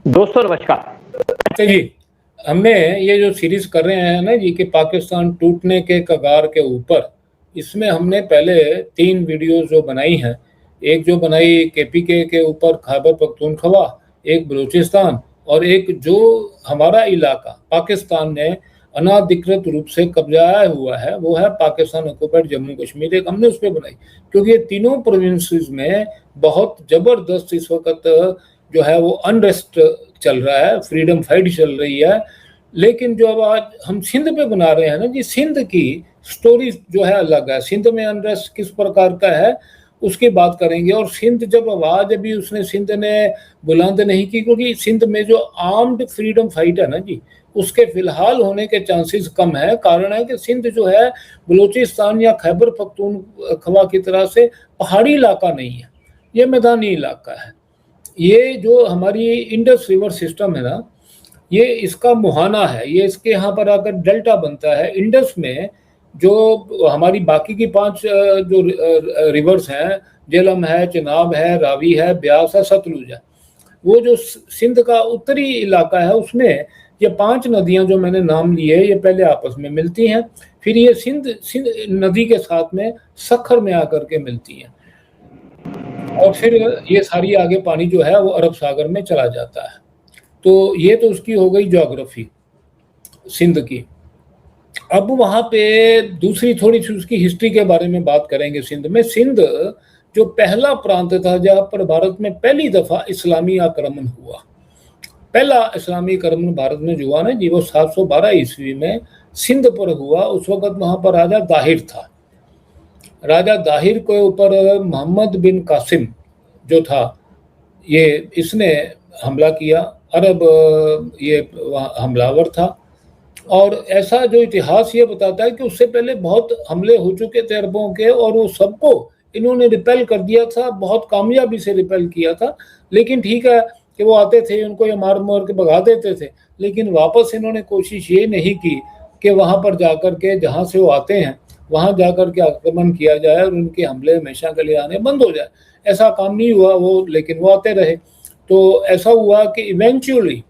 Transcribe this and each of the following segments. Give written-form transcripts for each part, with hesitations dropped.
दोस्तों नमस्कार। अच्छा जी, हमने ये जो सीरीज कर रहे हैं ना जी कि पाकिस्तान टूटने के कगार के ऊपर, इसमें हमने पहले 3 वीडियोस जो बनाई हैं। एक जो बनाई केपीके के ऊपर खैबर पख्तूनख्वा, एक बलूचिस्तान और एक जो हमारा इलाका पाकिस्तान ने अनाधिकृत रूप से कब्जाया हुआ है, वो है पाकिस्तान ऑक्युपाइड जम्मू कश्मीर। एक हमने उस पर बनाई क्योंकि ये तीनों प्रोविंसेस में बहुत ज़बरदस्त इस वक्त जो है वो अनरेस्ट चल रहा है, फ्रीडम फाइट चल रही है। लेकिन जो अब आज हम सिंध पे बना रहे हैं ना जी, सिंध की स्टोरी जो है अलग है। सिंध में अनरेस्ट किस प्रकार का है उसकी बात करेंगे। और सिंध जब आवाज अभी उसने सिंध ने बुलंद नहीं की, क्योंकि सिंध में जो आर्म्ड फ्रीडम फाइट है ना जी, उसके फिलहाल होने के चांसेस कम है। कारण है कि सिंध जो है बलूचिस्तान या खैबर पख्तूनख्वा की तरह से पहाड़ी इलाका नहीं है, ये मैदानी इलाका है। ये जो हमारी इंडस रिवर सिस्टम है ना, ये इसका मुहाना है, ये इसके यहाँ पर आकर डेल्टा बनता है। इंडस में जो हमारी बाकी की 5 जो रिवर्स हैं, झेलम है, चिनाब है, रावी है, ब्यास है, सतलुज है, वो जो सिंध का उत्तरी इलाका है उसमें ये 5 नदियां जो मैंने नाम लिए ये पहले आपस में मिलती हैं, फिर ये सिंध नदी के साथ में सखर में आकर के मिलती हैं और फिर ये सारी आगे पानी जो है वो अरब सागर में चला जाता है। तो ये तो उसकी हो गई ज्योग्राफी सिंध की। अब वहाँ पे दूसरी थोड़ी सी उसकी हिस्ट्री के बारे में बात करेंगे। सिंध में, सिंध जो पहला प्रांत था जहाँ पर भारत में पहली दफा इस्लामी आक्रमण हुआ, पहला इस्लामी आक्रमण भारत में जो हुआ ना जी, वो 712 ईस्वी में सिंध पर हुआ। उस वक्त वहाँ पर राजा दाहिर था। राजा दाहिर के ऊपर मोहम्मद बिन कासिम जो था, ये इसने हमला किया। अरब ये हमलावर था और ऐसा जो इतिहास ये बताता है कि उससे पहले बहुत हमले हो चुके थे अरबों के और वो सबको इन्होंने रिपेल कर दिया था, बहुत कामयाबी से रिपेल किया था। लेकिन ठीक है कि वो आते थे, उनको ये मार मार के भगा देते थे, लेकिन वापस इन्होंने कोशिश ये नहीं की कि वहाँ पर जाकर के जहाँ से वो आते हैं वहाँ जाकर के आक्रमण किया जाए और उनके हमले हमेशा के लिए आने बंद हो जाए। ऐसा काम नहीं हुआ वो, लेकिन वो आते रहे। तो ऐसा हुआ कि इवेंचुअली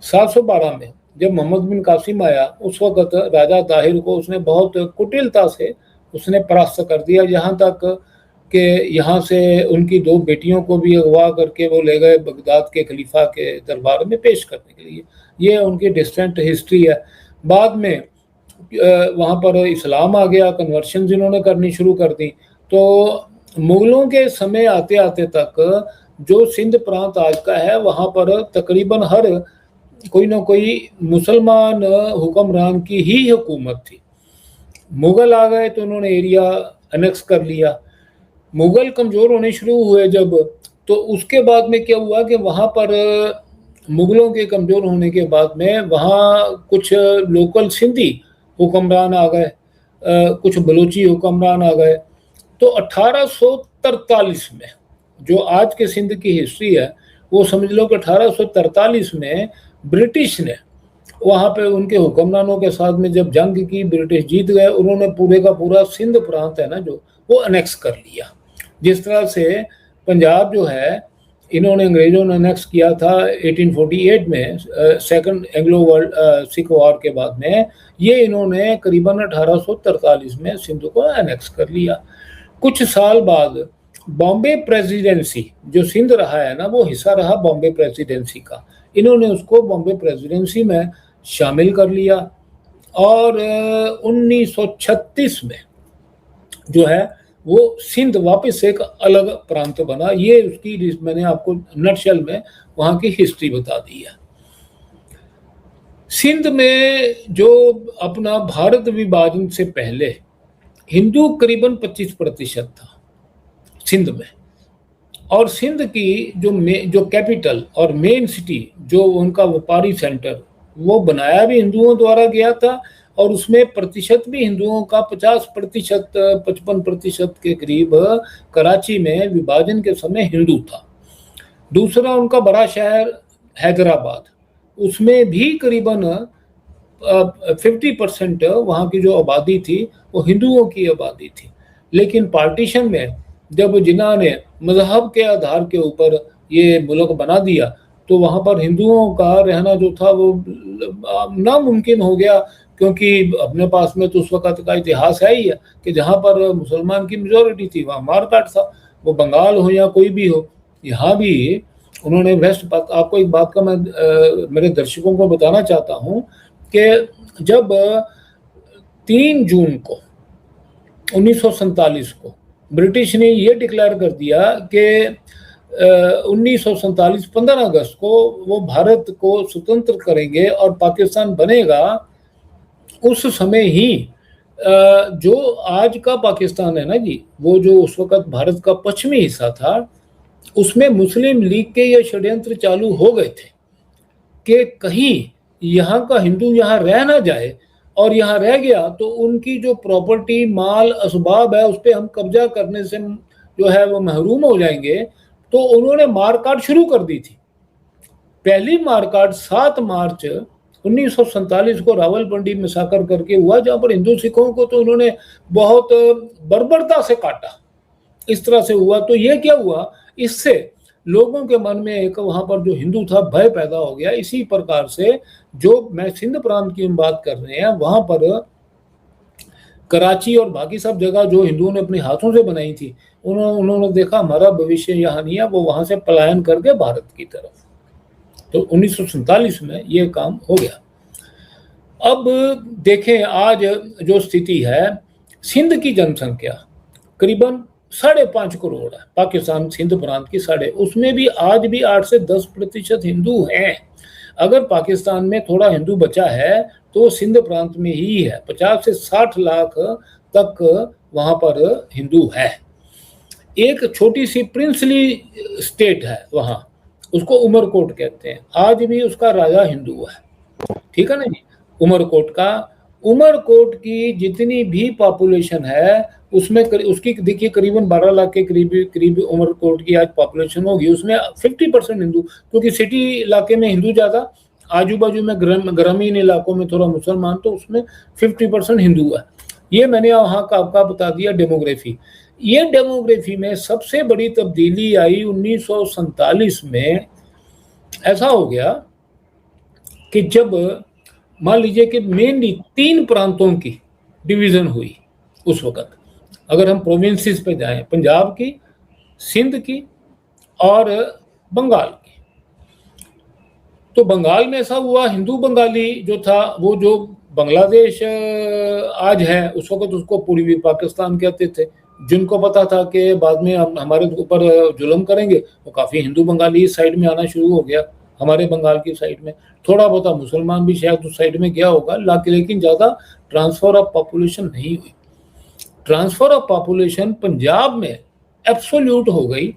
712 में जब मोहम्मद बिन कासिम आया, उस वक्त राजा ताहिर को उसने बहुत कुटिलता से उसने परास्त कर दिया, यहाँ तक कि यहाँ से उनकी 2 बेटियों को भी अगवा करके वो ले गए बगदाद के खलीफा के दरबार में पेश करने के लिए। ये उनकी डिस्टेंट हिस्ट्री है। बाद में वहाँ पर इस्लाम आ गया, कन्वर्शन जिन्होंने करनी शुरू कर दी। तो मुगलों के समय आते आते तक जो सिंध प्रांत आज का है, वहाँ पर तकरीबन हर कोई ना कोई मुसलमान हुक्मरान की ही हुकूमत थी। मुगल आ गए तो उन्होंने एरिया अनेक्स कर लिया। मुगल कमज़ोर होने शुरू हुए जब, तो उसके बाद में क्या हुआ कि वहाँ पर मुगलों के कमज़ोर होने के बाद में वहाँ कुछ लोकल सिंधी हुक्मरान आ गए, कुछ बलूची हुक्मरान आ गए। तो 1843 में जो आज के सिंध की हिस्ट्री है, वो समझ लो कि 1843 में ब्रिटिश ने वहाँ पे उनके हुक्मरानों के साथ में जब जंग की, ब्रिटिश जीत गए, उन्होंने पूरे का पूरा सिंध प्रांत है ना जो, वो अनेक्स कर लिया। जिस तरह से पंजाब जो है इन्होंने अंग्रेजों ने अनेक्स किया था 1848 में, second Anglo world Sikh war के बाद में, ये इन्होंने करीबन 1843 में सिंध को अनेक्स कर लिया। कुछ साल बाद बॉम्बे प्रेसिडेंसी जो सिंध रहा है ना, वो हिस्सा रहा बॉम्बे प्रेसिडेंसी का, इन्होंने उसको बॉम्बे प्रेसिडेंसी में शामिल कर लिया। और 1936 में जो है वो सिंध वापस एक अलग प्रांत बना। ये उसकी मैंने आपको नटशेल में वहाँ की हिस्ट्री बता दी है। सिंध में जो अपना भारत विभाजन से पहले हिंदू करीबन 25% था सिंध में। और सिंध की जो कैपिटल और मेन सिटी जो उनका व्यापारी सेंटर, वो बनाया भी हिंदुओं द्वारा गया था और उसमें प्रतिशत भी हिंदुओं का 50%, 55% के करीब कराची में विभाजन के समय हिंदू था। दूसरा उनका बड़ा शहर हैदराबाद, उसमें भी करीबन 50% वहाँ की जो आबादी थी वो हिंदुओं की आबादी थी। लेकिन पार्टीशन में जब जिन्होंने मजहब के आधार के ऊपर ये मुल्क बना दिया, तो वहाँ पर हिंदुओं का रहना जो था वो नामुमकिन हो गया, क्योंकि अपने पास में तो उस वक़्त का इतिहास है ही है कि जहाँ पर मुसलमान की मेजॉरिटी थी वहाँ मार-काट था, वो बंगाल हो या कोई भी हो। यहाँ भी उन्होंने वेस्ट पाक आपको एक बात का मैं मेरे दर्शकों को बताना चाहता हूँ कि जब 3 जून को 1947 को ब्रिटिश ने ये डिक्लेयर कर दिया कि 1947 15 अगस्त को वो भारत को स्वतंत्र करेंगे और पाकिस्तान बनेगा, उस समय ही जो आज का पाकिस्तान है ना जी, वो जो उस वक़्त भारत का पश्चिमी हिस्सा था, उसमें मुस्लिम लीग के ये षड्यंत्र चालू हो गए थे कि कहीं यहाँ का हिंदू यहाँ रह ना जाए, और यहाँ रह गया तो उनकी जो प्रॉपर्टी, माल, असबाब है, उस पे हम कब्जा करने से जो है वो महरूम हो जाएंगे। तो उन्होंने मारकाट शुरू कर दी थी। पहली मारकाट 7 मार्च 1947 को रावलपिंडी में साकर करके हुआ, जहाँ पर हिंदू सिखों को तो उन्होंने बहुत बर्बरता से काटा। इस तरह से हुआ। तो ये क्या हुआ, इससे लोगों के मन में एक वहाँ पर जो हिंदू था भय पैदा हो गया। इसी प्रकार से जो मैं सिंध प्रांत की बात कर रहे हैं, वहाँ पर कराची और बाकी सब जगह जो हिंदुओं ने अपने हाथों से बनाई थी, उन्होंने देखा हमारा भविष्य यहाँ नहीं है, वो वहाँ से पलायन करके भारत की तरफ। तो 1947 में ये काम हो गया। अब देखें आज जो स्थिति है, सिंध की जनसंख्या करीबन 5.5 करोड़ है, पाकिस्तान सिंध प्रांत की उसमें भी आज भी 8 से 10% हिंदू हैं। अगर पाकिस्तान में थोड़ा हिंदू बचा है तो सिंध प्रांत में ही है। 50 से 60 लाख तक वहाँ पर हिंदू है। एक छोटी सी प्रिंसली स्टेट है वहाँ, उसको उमरकोट कहते हैं, आज भी उसका राजा हिंदू है, ठीक है ना जी। उमरकोट की जितनी भी पॉपुलेशन है उसमें उसकी देखिए करीबन 12 लाख के करीब उमरकोट की आज पॉपुलेशन होगी। उसमें 50% हिंदू, क्योंकि सिटी इलाके में हिंदू ज़्यादा, आजू बाजू में ग्रामीण इलाकों में थोड़ा मुसलमान, तो उसमें 50% हिंदू है। ये मैंने वहाँ का आपका बता दिया डेमोग्राफी। ये डेमोग्राफी में सबसे बड़ी तब्दीली आई 1947 में। ऐसा हो गया कि जब मान लीजिए कि मेनली 3 प्रांतों की डिवीज़न हुई उस वक़्त। अगर हम प्रोविंसेस पे जाएं, पंजाब की, सिंध की और बंगाल की, तो बंगाल में ऐसा हुआ, हिंदू बंगाली जो था, वो जो बांग्लादेश आज है, उस वक़्त उसको पूर्वी पाकिस्तान कहते थे। जिनको पता था कि बाद में हम हमारे ऊपर जुल्म करेंगे, वो काफ़ी हिंदू बंगाली इस साइड में आना शुरू हो गया, हमारे बंगाल की साइड में। थोड़ा बहुत मुसलमान भी शायद उस साइड में गया होगा, लेकिन ज़्यादा ट्रांसफ़र ऑफ पॉपुलेशन नहीं हुई। ट्रांसफ़र ऑफ पॉपुलेशन पंजाब में एब्सोल्यूट हो गई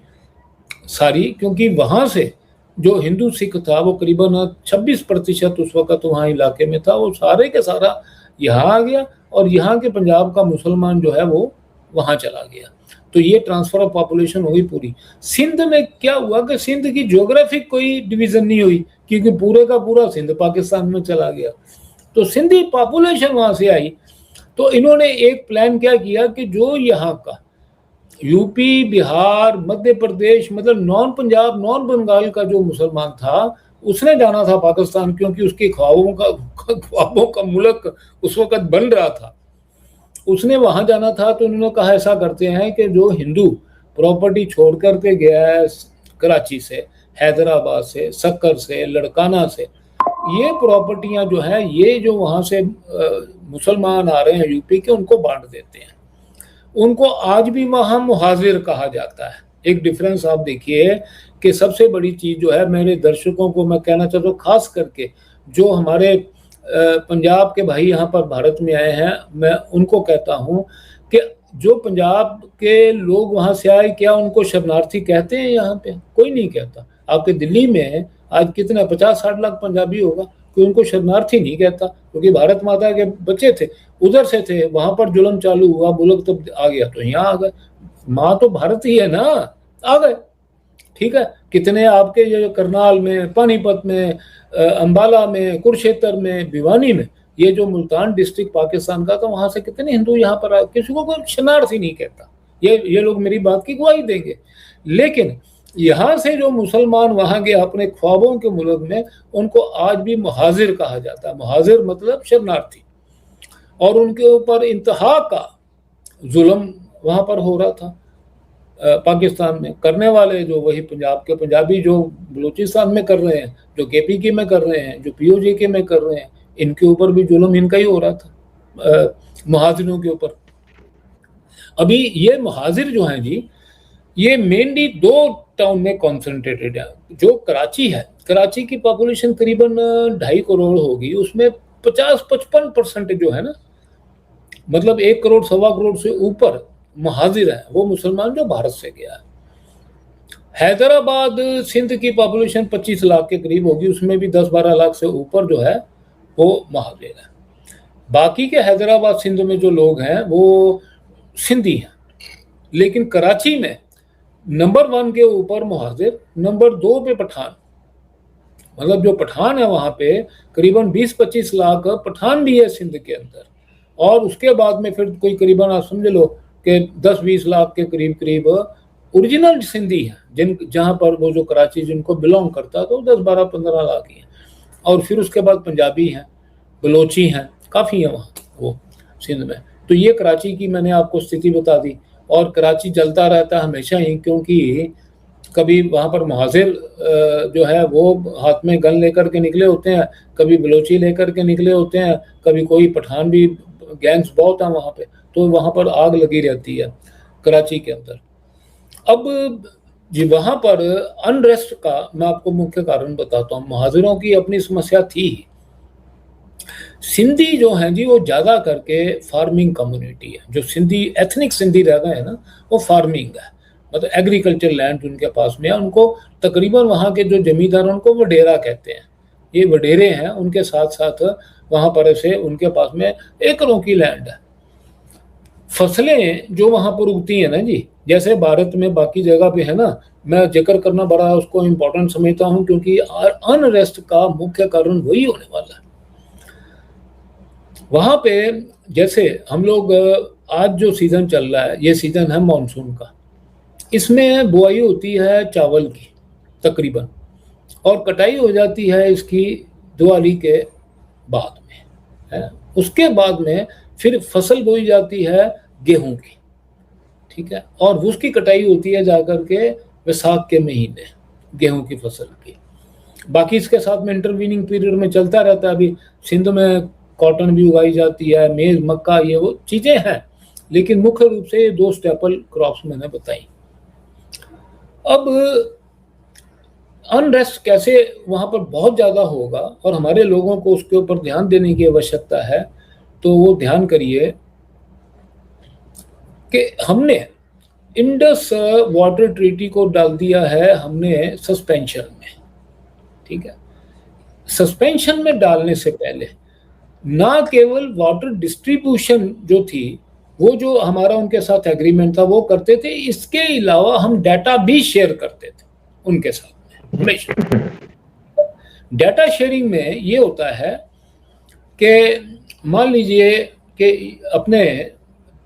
सारी, क्योंकि वहाँ से जो हिंदू सिख था वो करीबन 26% उस वक़्त वहाँ इलाके में था, वो सारे के सारा यहाँ आ गया, और यहाँ के पंजाब का मुसलमान जो है वो वहाँ चला गया। तो ये ट्रांसफ़र ऑफ पॉपुलेशन हो गई पूरी। सिंध में क्या हुआ कि सिंध की ज्योग्राफिक कोई डिवीज़न नहीं हुई, क्योंकि पूरे का पूरा सिंध पाकिस्तान में चला गया। तो सिंधी पॉपुलेशन वहाँ से आई। तो इन्होंने एक प्लान क्या किया कि जो यहाँ का यूपी, बिहार, मध्य प्रदेश, मतलब नॉन पंजाब, नॉन बंगाल का जो मुसलमान था, उसने जाना था पाकिस्तान, क्योंकि उसके ख्वाबों का मुल्क उस वक़्त बन रहा था, उसने वहाँ जाना था। तो उन्होंने कहा ऐसा करते हैं कि जो हिंदू प्रॉपर्टी छोड़ करके गया है कराची से, हैदराबाद से, सक्कर से, लड़काना से, ये प्रॉपर्टियाँ जो हैं, ये जो वहाँ से मुसलमान आ रहे हैं यूपी के, उनको बांट देते हैं। उनको आज भी वहाँ मुहाजिर कहा जाता है। एक डिफरेंस आप देखिए कि सबसे बड़ी चीज़ जो है, मेरे दर्शकों को मैं कहना चाहता हूँ, खास करके जो हमारे पंजाब के भाई यहाँ पर भारत में आए हैं, मैं उनको कहता हूँ कि जो पंजाब के लोग वहाँ से आए, क्या उनको शरणार्थी कहते हैं? यहाँ पे कोई नहीं कहता। आपके दिल्ली में आज कितने 50-60 लाख पंजाबी होगा, कोई उनको शरणार्थी नहीं कहता, क्योंकि भारत माता के बच्चे थे, उधर से थे, वहाँ पर जुल्म चालू हुआ, मुल्क तब आ गया तो यहाँ आ गए। माँ तो भारत ही है ना, आ गए, ठीक है। कितने आपके ये करनाल में, पानीपत में, अंबाला में, कुरुक्षेत्र में, भिवानी में, ये जो मुल्तान डिस्ट्रिक्ट पाकिस्तान का, तो वहाँ से कितने हिंदू यहाँ पर आए। किसी को कोई शरणार्थी नहीं कहता। ये लोग मेरी बात की गवाही देंगे। लेकिन यहाँ से जो मुसलमान वहां गए अपने ख्वाबों के मुल्क में, उनको आज भी मुहाजिर कहा जाता है। मुहाजिर मतलब शरणार्थी। और उनके ऊपर इंतहा का जुल्म वहां पर हो रहा था। पाकिस्तान में करने वाले जो वही पंजाब के पंजाबी जो बलूचिस्तान में कर रहे हैं, जो केपीके में कर रहे हैं, जो पीओजेके में कर रहे हैं, इनके ऊपर भी जुल्म इनका ही हो रहा था, मुहाजिरों के ऊपर। अभी ये मुहाजिर जो हैं जी, ये मेनली 2 टाउन में कॉन्सेंट्रेटेड है। जो कराची है, कराची की पॉपुलेशन करीबन 2.5 करोड़ होगी, उसमें 50-55% जो है ना, मतलब 1 करोड़ 1.25 करोड़ से ऊपर मुहाजिर है, वो मुसलमान जो भारत से गया है। हैदराबाद सिंध की पॉपुलेशन 25 लाख के करीब होगी, उसमें भी 10-12 लाख से ऊपर जो है वो मुहाजिर है। बाकी के हैदराबाद सिंध में जो लोग हैं वो सिंधी हैं। लेकिन कराची में नंबर 1 के ऊपर मुहाजिर, नंबर 2 पे पठान। मतलब जो पठान है वहां पे करीबन 20-25 लाख पठान भी है सिंध के अंदर। और उसके बाद में फिर कोई करीबन आप समझ लो कि 10-20 लाख के करीब ओरिजिनल सिंधी हैं, जहां पर वो जो कराची जिनको बिलोंग करता है, तो 10-12-15 लाख ही हैं। और फिर उसके बाद पंजाबी हैं, बलोची हैं, काफ़ी हैं वहाँ वो सिंध में। तो ये कराची की मैंने आपको स्थिति बता दी। और कराची जलता रहता है हमेशा ही, क्योंकि कभी वहाँ पर मुहाजिर जो है वो हाथ में गन लेकर के निकले होते हैं, कभी बलोची लेकर के निकले होते हैं, कभी कोई पठान भी, गैंग्स बहुत हैं वहाँ पे, तो वहाँ पर आग लगी रहती है कराची के अंदर। अब जी वहाँ पर अनरेस्ट का मैं आपको मुख्य कारण बताता हूँ। मुहाजिरों की अपनी समस्या थी। सिंधी जो हैं जी वो ज़्यादा करके फार्मिंग कम्युनिटी है। जो सिंधी एथनिक सिंधी रह गए हैं ना, वो फार्मिंग है, मतलब एग्रीकल्चर लैंड उनके पास में है। उनको तकरीबन वहाँ के जो जमींदार, उनको वडेरा कहते हैं, ये वडेरे हैं। उनके साथ साथ वहाँ पर ऐसे उनके पास में एकड़ों की लैंड है। फसलें जो वहाँ पर उगती हैं ना जी, जैसे भारत में बाकी जगह पे है ना, मैं जिक्र करना बड़ा उसको इम्पोर्टेंट समझता हूँ, क्योंकि अनरेस्ट का मुख्य कारण वही होने वाला है। वहाँ पे जैसे हम लोग आज जो सीज़न चल रहा है, ये सीज़न है मानसून का। इसमें बुआई होती है चावल की तकरीबन, और कटाई हो जाती है इसकी दिवाली के बाद में, है। उसके बाद में फिर फसल बोई जाती है गेहूं की, ठीक है। और उसकी कटाई होती है जाकर के वैसाख के महीने, गेहूं की फसल की। बाकी इसके साथ में इंटरवीनिंग पीरियड में चलता रहता है। अभी सिंध में कॉटन भी उगाई जाती है, मेज, मक्का, ये वो चीज़ें हैं, लेकिन मुख्य रूप से ये 2 स्टेपल क्रॉप्स मैंने बताई। अब अनरेस्ट कैसे वहाँ पर बहुत ज़्यादा होगा और हमारे लोगों को उसके ऊपर ध्यान देने की आवश्यकता है, तो वो ध्यान करिए कि हमने इंडस वाटर ट्रीटी को डाल दिया है हमने सस्पेंशन में, ठीक है। सस्पेंशन में डालने से पहले ना केवल वाटर डिस्ट्रीब्यूशन जो थी, वो जो हमारा उनके साथ एग्रीमेंट था वो करते थे, इसके अलावा हम डाटा भी शेयर करते थे उनके साथ में हमेशा। डाटा शेयरिंग में ये होता है कि मान लीजिए कि अपने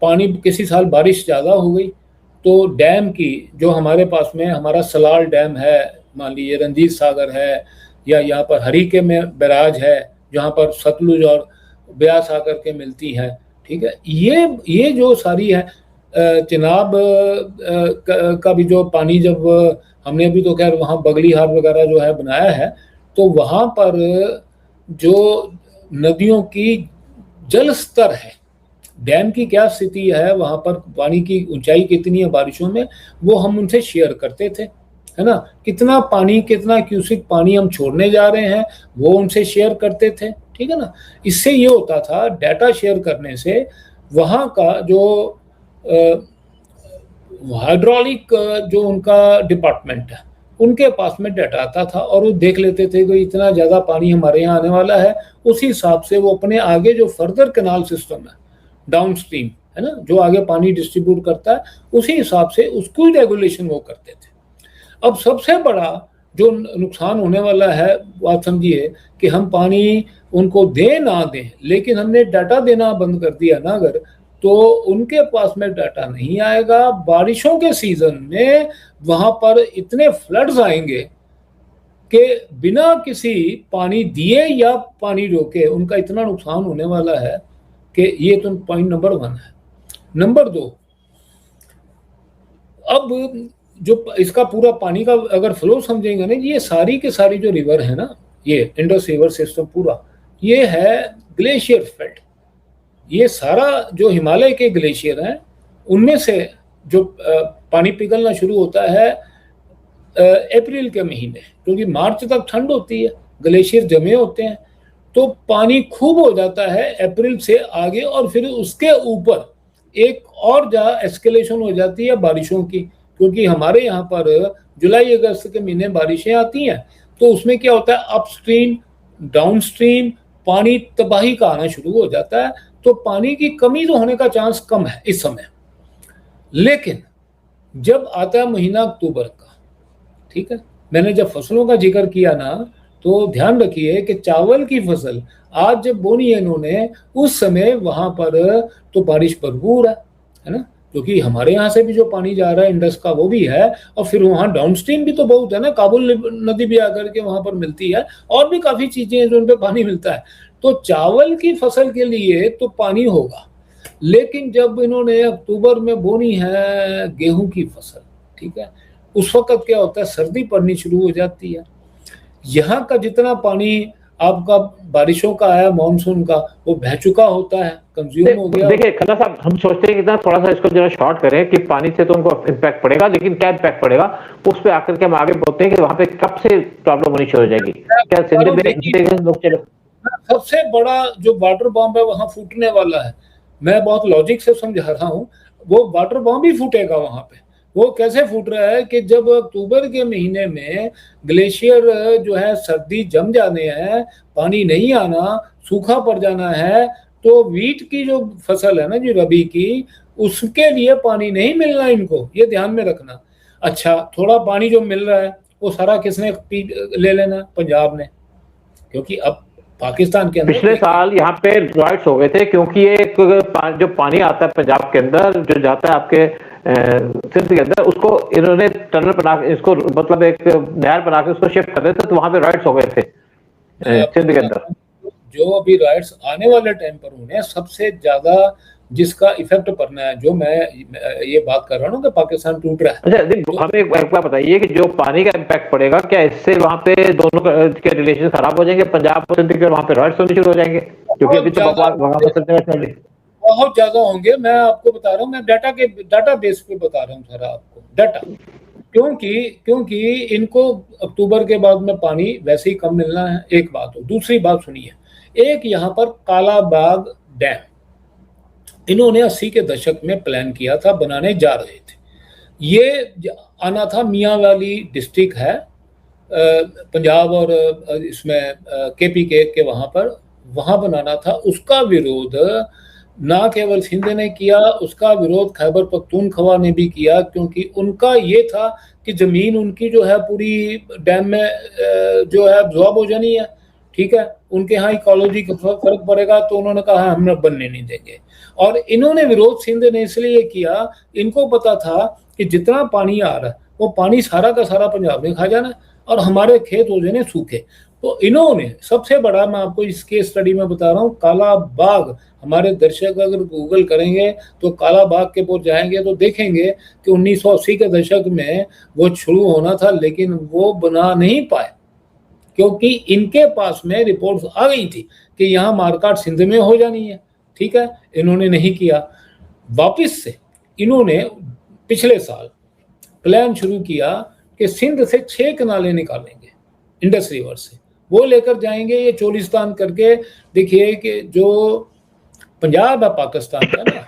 पानी, किसी साल बारिश ज़्यादा हो गई तो डैम की, जो हमारे पास में हमारा सलाल डैम है, मान लीजिए रंजीत सागर है, या यहाँ पर हरीके में बैराज है जहाँ पर सतलुज और ब्यास आकर के मिलती हैं, ठीक है। ये जो सारी है, चिनाब का भी जो पानी, जब हमने भी तो खैर वहाँ बगली हार वगैरह जो है बनाया है, तो वहाँ पर जो नदियों की जल स्तर है, डैम की क्या स्थिति है, वहाँ पर पानी की ऊंचाई कितनी है बारिशों में, वो हम उनसे शेयर करते थे, है ना। कितना पानी, कितना क्यूसिक पानी हम छोड़ने जा रहे हैं, वो उनसे शेयर करते थे, ठीक है ना। इससे ये होता था, डाटा शेयर करने से वहाँ का जो हाइड्रोलिक जो उनका डिपार्टमेंट है, उनके पास में डाटा आता था और वो देख लेते थे कि इतना ज़्यादा पानी हमारे यहाँ आने वाला है। उसी हिसाब से वो अपने आगे जो फर्दर कैनाल सिस्टम है, डाउन स्ट्रीम, है ना, जो आगे पानी डिस्ट्रीब्यूट करता है, उसी हिसाब से उसको रेगुलेशन वो करते थे। अब सबसे बड़ा जो नुकसान होने वाला है, बात समझिए कि हम पानी उनको दे ना दें, लेकिन हमने डाटा देना बंद कर दिया ना अगर, तो उनके पास में डाटा नहीं आएगा। बारिशों के सीजन में वहां पर इतने फ्लड्स आएंगे कि बिना किसी पानी दिए या पानी रोके उनका इतना नुकसान होने वाला है कि ये तो पॉइंट नंबर 1 है। नंबर 2, अब जो इसका पूरा पानी का अगर फ्लो समझेंगे ना, ये सारी के सारी जो रिवर है ना, ये इंडस रिवर सिस्टम पूरा, ये है ग्लेशियर बेल्ट। ये सारा जो हिमालय के ग्लेशियर हैं उनमें से जो पानी पिघलना शुरू होता है अप्रैल के महीने, क्योंकि मार्च तक ठंड होती है, ग्लेशियर जमे होते हैं, तो पानी खूब हो जाता है अप्रैल से आगे, और फिर उसके ऊपर एक और जहाँ एस्केलेशन हो जाती है बारिशों की, क्योंकि हमारे यहाँ पर जुलाई अगस्त के महीने बारिशें आती हैं, तो उसमें क्या होता है, अपस्ट्रीम डाउनस्ट्रीम पानी तबाही का आना शुरू हो जाता है। तो पानी की कमी तो होने का चांस कम है इस समय। लेकिन जब आता है महीना अक्टूबर का, ठीक है, मैंने जब फसलों का जिक्र किया ना, तो ध्यान रखिए कि चावल की फसल आज जब बोनी है इन्होंने, उस समय वहां पर तो बारिश भरपूर है ना, क्योंकि हमारे यहाँ से भी जो पानी जा रहा है इंडस का वो भी है, और फिर वहाँ डाउनस्ट्रीम भी तो बहुत है ना, काबुल नदी भी आकर के वहां पर मिलती है, और भी काफी चीजें हैं जो उन पर पानी मिलता है। तो चावल की फसल के लिए तो पानी होगा, लेकिन जब इन्होंने अक्टूबर में बोनी है गेहूं की फसल, ठीक है, उस वक्त क्या होता है, सर्दी पड़नी शुरू हो जाती है। यहाँ का जितना पानी आपका बारिशों का आया मानसून का, वो बह चुका होता है, कंज्यूम हो गया। देखिए खन्ना साहब, हम सोचते हैं कि थोड़ा सा इसको जरा शॉर्ट करें कि पानी से तो उनको इम्पैक्ट पड़ेगा, लेकिन क्या इम्पैक्ट पड़ेगा उस पर आकर के हम आगे बोलते हैं कि वहां पे कब से प्रॉब्लम होनी शुरू हो जाएगी। क्या सिंध में लोग चलो, सबसे बड़ा जो वाटर बॉम्ब है वहां फूटने वाला है, मैं बहुत लॉजिक से समझा रहा हूँ, वो वाटर बॉम्ब ही फूटेगा वहां पे। वो कैसे फूट रहा है कि जब अक्टूबर के महीने में ग्लेशियर जो है सर्दी जम जाने हैं, पानी नहीं आना, सूखा पड़ जाना है, तो वीट की जो फसल है ना, जो रबी की, उसके लिए पानी नहीं मिलना इनको, ये ध्यान में रखना। अच्छा, थोड़ा पानी जो मिल रहा है वो सारा किसने ले लेना, पंजाब ने, क्योंकि अब पाकिस्तान के अंदर पिछले साल यहाँ पे रॉयट्स हो गए थे, क्योंकि ये जो पानी आता है पंजाब के अंदर, जो जाता है आपके सिंध के अंदर, उसको इन्होंने टनल बना के, इसको मतलब एक नहर बना के उसको शिफ्ट कर रहे थे, तो वहां पे रॉयट्स हो गए थे सिंध के अंदर। जो अभी राइट्स आने वाले टाइम पर होने, सबसे ज्यादा जिसका इफेक्ट पड़ना है, जो मैं ये बात कर रहा हूँ कि पाकिस्तान टूट रहा है। अच्छा, देखो हमें एक बात बताइए कि जो पानी का इम्पैक्ट पड़ेगा, क्या इससे वहाँ पे दोनों के रिलेशन खराब हो जाएंगे, पंजाब और सिंध के, वहाँ पे रॉयट्स होने शुरू हो जाएंगे, क्योंकि अभी तो बहुत ज्यादा होंगे। मैं आपको बता रहा हूँ, मैं डाटा बेस पे बता रहा हूँ सारा आपको डाटा, क्योंकि इनको अक्टूबर के बाद में पानी वैसे ही कम मिलना है, एक बात हो। दूसरी बात सुनिए, एक यहाँ पर कालाबाग डैम इन्होंने 80 के दशक में प्लान किया था, बनाने जा रहे थे। ये आना था, मियाँ वाली डिस्ट्रिक्ट है पंजाब और इसमें केपी के वहां पर, वहां बनाना था। उसका विरोध ना केवल सिंध ने किया, उसका विरोध खैबर पख्तूनख्वा ने भी किया, क्योंकि उनका ये था कि जमीन उनकी जो है पूरी डैम में जो है अब्जॉर्ब हो जानी है, ठीक है, उनके यहाँ इकोलॉजी का फर्क पड़ेगा, तो उन्होंने कहा हम बनने नहीं देंगे। और इन्होंने विरोध सिंध ने इसलिए किया, इनको पता था कि जितना पानी आ रहा है वो पानी सारा का सारा पंजाब ने खा जाना और हमारे खेत हो जाने सूखे। तो इन्होंने सबसे बड़ा, मैं आपको इस केस स्टडी में बता रहा हूँ, काला बाग, हमारे दर्शक अगर गूगल करेंगे तो काला बाग के पोस्ट जाएंगे तो देखेंगे कि 1980 के दशक में वो शुरू होना था, लेकिन वो बना नहीं पाए, क्योंकि इनके पास में रिपोर्ट्स आ गई थी कि यहाँ मारकाट सिंध में हो जानी है, ठीक है, इन्होंने नहीं किया। वापिस से इन्होंने पिछले साल प्लान शुरू किया कि सिंध से 6 कनालें निकालेंगे इंडस रिवर से, वो लेकर जाएंगे ये चोलिस्तान करके। देखिए कि जो पंजाब है पाकिस्तान का ना,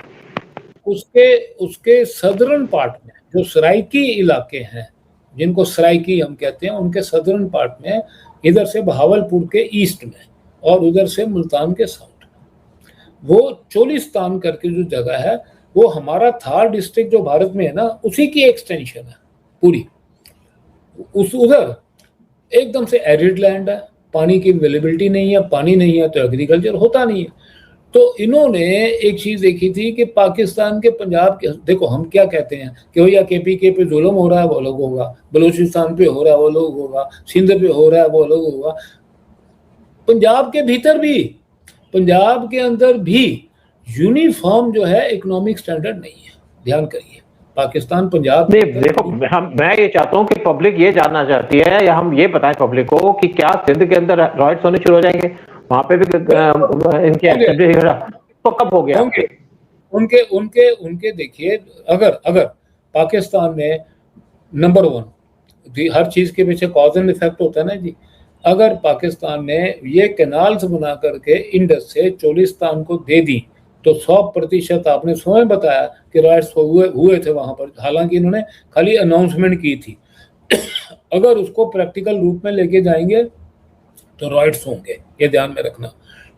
उसके सदर्न पार्ट में जो सराइकी इलाके हैं, जिनको सराइकी हम कहते हैं, उनके सदर्न पार्ट में, इधर से बहावलपुर के ईस्ट में और उधर से मुल्तान के साउथ में, वो चोलिस्तान करके जो जगह है, वो हमारा थार डिस्ट्रिक्ट जो भारत में है ना, उसी की एक्सटेंशन है पूरी। उधर एकदम से एरिड लैंड है, पानी की अवेलेबिलिटी नहीं है, पानी नहीं है तो एग्रीकल्चर होता नहीं है। तो इन्होंने एक चीज देखी थी कि पाकिस्तान के पंजाब के, देखो हम क्या कहते हैं कि भैया केपीके पे जुल्म हो रहा है वो लोग होगा, बलूचिस्तान पे हो रहा है वो लोग होगा, सिंध पे हो रहा है वो लोग होगा। पंजाब के भीतर भी, पंजाब के अंदर भी यूनिफॉर्म जो है इकोनॉमिक स्टैंडर्ड नहीं है, ध्यान करिए। पाकिस्तान पंजाब नहीं देखो, मैं ये चाहता हूँ कि पब्लिक ये जानना चाहती है, या हम ये बताएं पब्लिक को कि क्या सिंध के अंदर रॉयट्स होने शुरू हो जाएंगे, वहां पे भी इनकी एक्टिविटी तो कब हो गया? उनके उनके उनके देखिए, अगर अगर पाकिस्तान में नंबर 1 हर चीज के पीछे कॉज एंड इफेक्ट होता है ना जी। अगर पाकिस्तान ने ये कैनाल्स बना करके इंडस से चोलिस्तान को दे दी तो 100% आपने स्वयं बताया कि राइट्स हुए थे वहां पर, हालांकि इन्होंने खाली अनाउंसमेंट की थी। अगर उसको प्रैक्टिकल रूप में लेके जाएंगे तो राइट्स होंगे, ये ध्यान में रखना।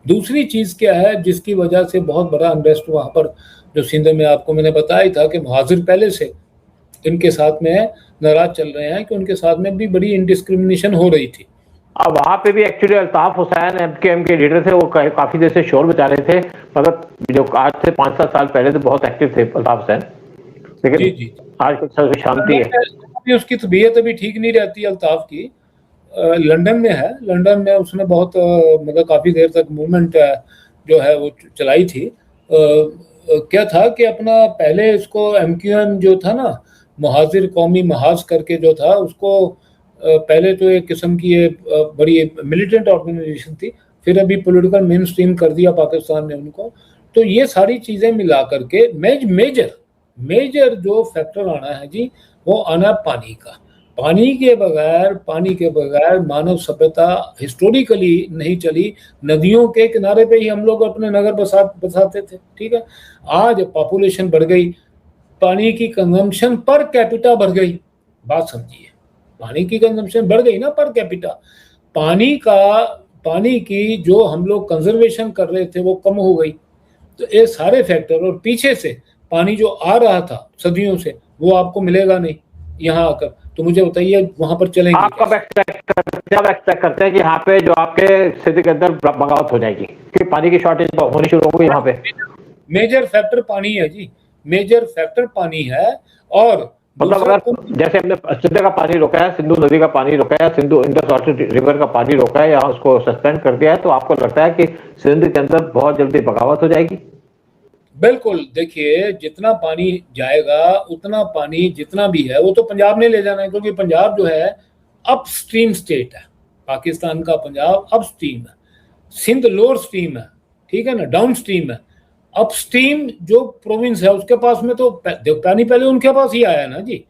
दूसरी चीज क्या है जिसकी वजह से बहुत बड़ा अनरेस्ट वहां पर, जो सिंध में आपको मैंने बताया था कि मुहाजिर पहले से इनके साथ में नाराज चल रहे हैं कि उनके साथ में भी बड़ी इनडिस्क्रिमिनेशन हो रही थी। अब वहां पे भी एक्चुअली अल्ताफ हुसैन एमकेएम के लीडर थे, वो काफी देर से शोर बचा रहे थे, मतलब जो आज से 5-7 साल पहले तो बहुत एक्टिव थे अल्ताफ हुसैन, लेकिन जी जी आज कुछ शांति है। उसकी तबीयत अभी ठीक नहीं रहती अल्ताफ की, लंदन में है। लंदन में उसने बहुत मतलब काफी देर तक मूवमेंट जो है वो चलाई थी। क्या था कि अपना पहले इसको एमक्यूएम जो था ना, मुहाजिर कौमी महाज करके जो था, उसको पहले तो एक किस्म की ये बड़ी मिलिटेंट ऑर्गेनाइजेशन थी, फिर अभी पॉलिटिकल मेन स्ट्रीम कर दिया पाकिस्तान ने उनको। तो ये सारी चीजें मिला करके मेजर जो फैक्टर आना है जी, वो आना पानी का। पानी के बगैर मानव सभ्यता हिस्टोरिकली नहीं चली। नदियों के किनारे पे ही हम लोग अपने नगर बसाते थे, ठीक है। आज पॉपुलेशन बढ़ गई, पानी की कंजम्पशन पर कैपिटा बढ़ गई, बात समझिए, पानी की कंजम्पशन बढ़ गई ना पर कैपिटा। पानी की जो हम लोग कंजर्वेशन कर रहे थे वो कम हो गई। तो ये सारे फैक्टर, और पीछे से पानी जो आ रहा था सदियों से वो आपको मिलेगा नहीं यहाँ आकर। तो मुझे बताइए वहां पर चलेंगे आप कब एक्सपेक्ट करते हैं कि यहाँ पे जो आपके सिटी के अंदर बगावत हो जाएगी, कि पानी की शॉर्टेज होनी शुरू हो गई यहाँ पे? मेजर फैक्टर पानी है जी, मेजर फैक्टर पानी है। और मतलब अगर जैसे हमने सिंध का पानी रोका है, सिंधु नदी का पानी रोका है, सिंधु इंडस वाटर रिवर का पानी रोका है या उसको सस्पेंड कर दिया है, तो आपको लगता है कि सिंध के अंदर बहुत जल्दी बगावत हो जाएगी? बिल्कुल, देखिए जितना पानी जाएगा उतना पानी जितना भी है वो तो पंजाब ने ले जाना है, क्योंकि पंजाब जो है अपस्ट्रीम स्टेट है। पाकिस्तान का पंजाब अपस्ट्रीम है, सिंध लोअर स्ट्रीम है, ठीक है ना, डाउन स्ट्रीम है। अपस्ट्रीम जो प्रोविंस है उसके पास में तो पानी पहले उनके पास ही आया ना जी,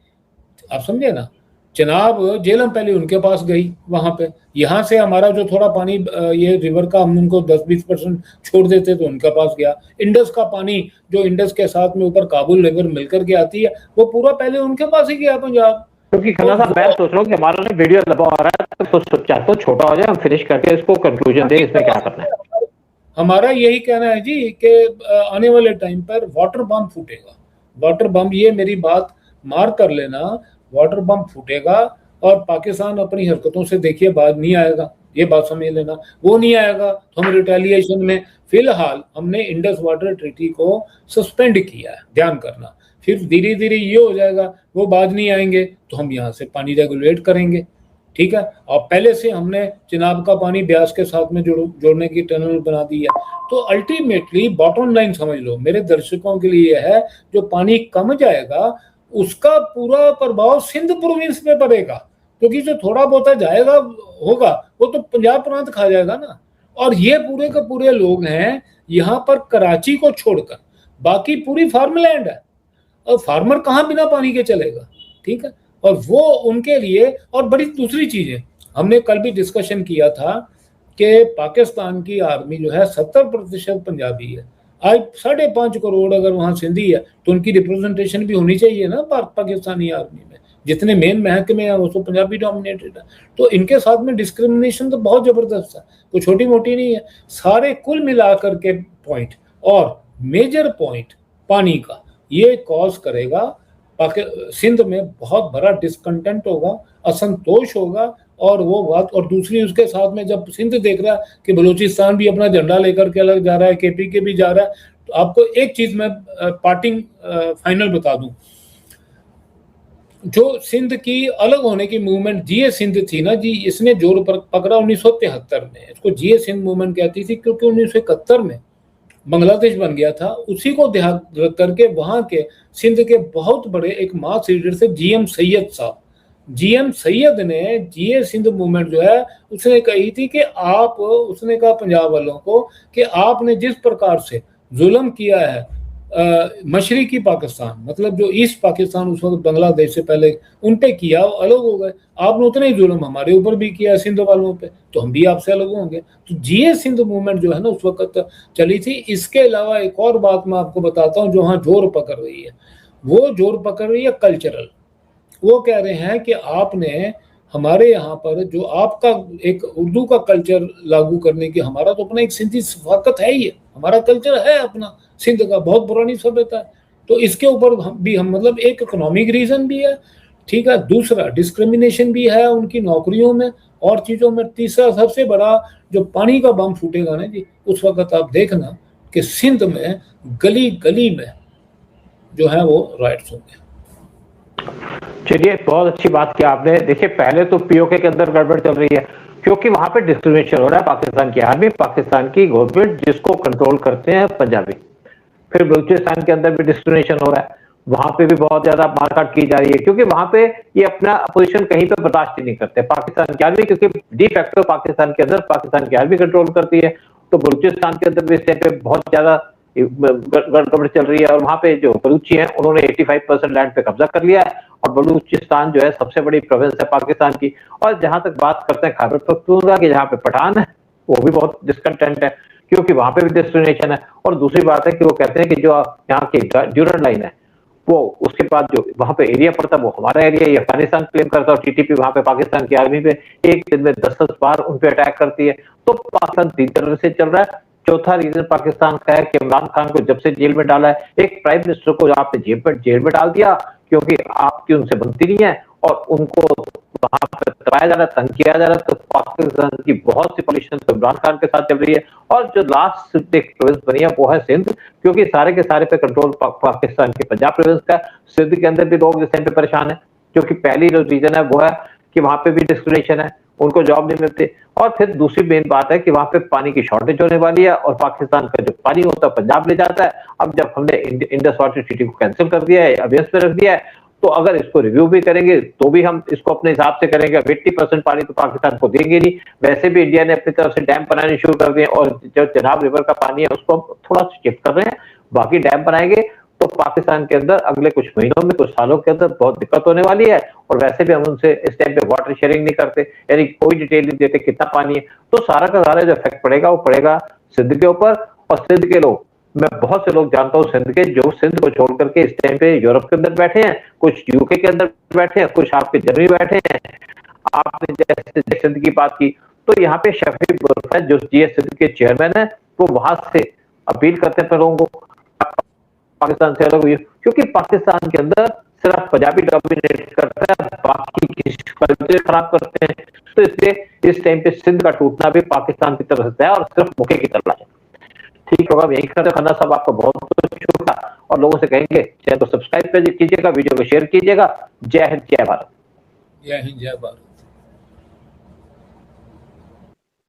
आप समझे ना। चनाब झेलम पहले उनके पास गई वहां पे, यहाँ से हमारा जो थोड़ा पानी ये रिवर का हम उनको 10-20% छोड़ देते तो उनके पास गया। इंडस का पानी जो इंडस के साथ में ऊपर काबुल रिवर मिलकर के आती है वो पूरा पहले उनके पास ही गया पंजाब। क्योंकि खन्ना साहब मैं सोच रहा हूँ कि हमारा ना वीडियो लंबा हो रहा है, तो चाहता हूँ छोटा हो जाए, हम फिनिश करके इसको कंक्लूजन दें, इसमें क्या करना है। हमारा यही कहना है जी कि आने वाले टाइम पर वाटर बम फूटेगा, वाटर बम, ये मेरी बात मार कर लेना, वाटर बम फूटेगा और पाकिस्तान अपनी हरकतों से देखिए बाज नहीं आएगा, ये बात समझ लेना। वो नहीं आएगा तो हम रिटेलिएशन में, फिलहाल हमने इंडस वाटर ट्रीटी को सस्पेंड किया है, ध्यान करना। फिर धीरे धीरे ये हो जाएगा, वो बाज नहीं आएंगे तो हम यहाँ से पानी रेगुलेट करेंगे, ठीक है। और पहले से हमने चिनाब का पानी ब्यास के साथ में जोड़ने की टनल बना दी है। तो अल्टीमेटली बॉटम लाइन समझ लो मेरे दर्शकों के लिए है, जो पानी कम जाएगा उसका पूरा प्रभाव सिंध प्रोविंस में पड़ेगा, क्योंकि जो थोड़ा बहुत जाएगा होगा वो तो पंजाब प्रांत खा जाएगा ना। और ये पूरे के पूरे लोग हैं यहाँ पर कराची को छोड़कर, बाकी पूरी फार्मलैंड है, और फार्मर कहाँ बिना पानी के चलेगा, ठीक है। और वो उनके लिए, और बड़ी दूसरी चीज है, हमने कल भी डिस्कशन किया था कि पाकिस्तान की आर्मी जो है 70% पंजाबी है। आज 5.5 करोड़ अगर वहां सिंधी है तो उनकी रिप्रेजेंटेशन भी होनी चाहिए ना पाकिस्तानी आर्मी में। जितने मेन महकमे हैं वो तो पंजाबी डोमिनेटेड है। तो इनके साथ में डिस्क्रिमिनेशन तो बहुत जबरदस्त है, कोई छोटी मोटी नहीं है। सारे कुल मिलाकर के पॉइंट, और मेजर पॉइंट पानी का, ये कॉज करेगा सिंध में बहुत बड़ा डिस्कंटेंट होगा, असंतोष होगा, और वो बात, और दूसरी उसके साथ में जब सिंध देख रहा है कि बलूचिस्तान भी अपना झंडा लेकर के अलग जा रहा है, केपी के भी जा रहा है, तो आपको एक चीज मैं पार्टिंग फाइनल बता दूं, जो सिंध की अलग होने की मूवमेंट जीए सिंध थी ना जी, इसने जोर पकड़ा 1973 में। इसको जीए सिंध मूवमेंट कहती थी क्योंकि 1971 में बांग्लादेश बन गया था। उसी को ध्यान रख करके वहां के सिंध के बहुत बड़े एक मास लीडर थे जीएम सैयद साहब। जीएम सैयद ने जीए सिंध मूवमेंट जो है उसने कही थी कि आप, उसने कहा पंजाब वालों को कि आपने जिस प्रकार से जुल्म किया है मशरकी पाकिस्तान, मतलब जो ईस्ट पाकिस्तान उस वक्त बांग्लादेश से पहले उन पे किया, वो अलग हो गए, आपने उतना ही जुल्म हमारे ऊपर भी किया सिंध वालों पे, तो हम भी आपसे अलग होंगे। तो जीए सिंध मूवमेंट जो है ना उस वक्त चली थी। इसके अलावा एक और बात मैं आपको बताता हूँ जो वहाँ जोर पकड़ रही है, वो जोर पकड़ रही है कल्चरल। वो कह रहे हैं कि आपने हमारे यहाँ पर जो आपका एक उर्दू का कल्चर लागू करने की, हमारा तो अपना एक सिंधी सफाकत है ही, हमारा कल्चर है अपना सिंध का, बहुत पुरानी सभ्यता है, तो इसके ऊपर हम मतलब एक इकोनॉमिक रीजन भी है, ठीक है, दूसरा डिस्क्रिमिनेशन भी है उनकी नौकरियों में और चीजों में, तीसरा सबसे बड़ा जो पानी का बम फूटेगा ना जी, उस वक्त आप देखना कि सिंध में गली गली में जो है वो राइट्स होंगे। चलिए, बहुत अच्छी बात की आपने। देखिए, पहले तो पीओके के अंदर गड़बड़ चल रही है क्योंकि वहां पे डिस्क्रिमिनेशन हो रहा है। पाकिस्तान की आर्मी, पाकिस्तान की गवर्नमेंट जिसको कंट्रोल करते हैं पंजाबी। फिर बलूचिस्तान के अंदर भी डिस्क्रिमिनेशन हो रहा है, वहां पे भी बहुत ज्यादा मारकाट की जा रही है क्योंकि वहां पे ये अपना अपोजिशन कहीं पे बर्दाश्त ही नहीं करते। पाकिस्तान की आर्मी, क्योंकि डी फैक्टो पाकिस्तान के अंदर पाकिस्तान की आर्मी कंट्रोल करती है, तो बलूचिस्तान के अंदर भी इस टाइम पे बहुत ज्यादा गड़बड़ चल रही है। और वहां पे जो बलूची हैं उन्होंने 85% लैंड पे कब्जा कर लिया है और बलूचिस्तान जो है सबसे बड़ी प्रोविंस है पाकिस्तान की। और जहां तक बात करते हैं खैबर पख्तूनख्वा की, जहां पे पठान है, वो भी बहुत डिस्कंटेंट है क्योंकि वहां पे भी डिस्क्रिमिनेशन है। और दूसरी बात है कि वो कहते हैं कि जो यहाँ की ड्यूरल लाइन है वो, उसके बाद जो वहां पे एरिया पड़ता है वो हमारा एरिया, ये अफगानिस्तान क्लेम करता है और टीटीपी वहां पे पाकिस्तान की आर्मी पे एक दिन में 10-10 बार उन पे अटैक करती है। तो पाकिस्तान 3 तरह से चल रहा है। चौथा रीजन पाकिस्तान का है कि इमरान खान को जब से जेल में डाला है, एक प्राइम मिनिस्टर को आपने जेल में डाल दिया क्योंकि आपकी उनसे बनती नहीं है और उनको वहां पर दबाया जा रहा है, तंग किया जा रहा है। तो पाकिस्तान की बहुत सी पॉलिटिशियन तो इमरान खान के साथ चल रही है। और जो लास्ट एक प्रोविंस बनी है वो है सिंध, क्योंकि सारे के सारे पे कंट्रोल पाकिस्तान के पंजाब प्रोविंस का। सिंध के अंदर भी लोग इस टाइम पे परेशान है क्योंकि पहली जो रीजन है वो है कि वहां पे भी डिस्क्रिमिनेशन है, उनको जॉब नहीं मिलती। और फिर दूसरी मेन बात है कि वहां पे पानी की शॉर्टेज होने वाली है और पाकिस्तान का जो पानी होता है पंजाब ले जाता है। अब जब हमने इंडस वाटर ट्रीटी को कैंसिल कर दिया है, अबेंस पे रख दिया है, तो अगर इसको रिव्यू भी करेंगे तो भी हम इसको अपने हिसाब से करेंगे। 80% पानी तो पाकिस्तान को देंगे नहीं। वैसे भी इंडिया ने अपनी तरफ से डैम बनाने शुरू कर दिए और जो चनाब रिवर का पानी है उसको थोड़ा शिफ्ट कर रहे हैं, बाकी डैम बनाएंगे तो पाकिस्तान के अंदर अगले कुछ महीनों में, कुछ सालों के अंदर बहुत दिक्कत होने वाली है। और वैसे भी हम उनसे इस टाइम पे वाटर शेयरिंग नहीं करते, यानी कोई डिटेल नहीं देते कितना पानी है। तो सारा का सारा जो इफेक्ट पड़ेगा वो पड़ेगा सिंध के ऊपर। और सिंध के लोग, मैं बहुत से लोग जानता हूँ सिंध के, जो सिंध को छोड़ करके इस टाइम पे यूरोप के अंदर बैठे हैं, कुछ यूके के अंदर बैठे हैं, कुछ आपके जर्मनी बैठे हैं। आपने जैसे सिंध की बात की तो यहाँ पे शफीक बुरका जो जीएस सिंध के चेयरमैन है, वो वहां से अपील करते हैं लोगों को पाकिस्तान से अलग हुई, क्योंकि पाकिस्तान के अंदर सिर्फ पंजाबी डोमिनेट करता है, बाकी किसी कल्चर खराब करते हैं। तो इसलिए इस टाइम पे सिंध का टूटना भी पाकिस्तान की तरफ से है और सिर्फ मौके की तरफ है। ठीक होगा, यही करते खन्ना साहब, आपका बहुत बहुत शुक्रिया और लोगों से कहेंगे चैनल को सब्सक्राइब कीजिएगा, वीडियो को शेयर कीजिएगा। जय हिंद, जय भारत। जय हिंद, जय भारत।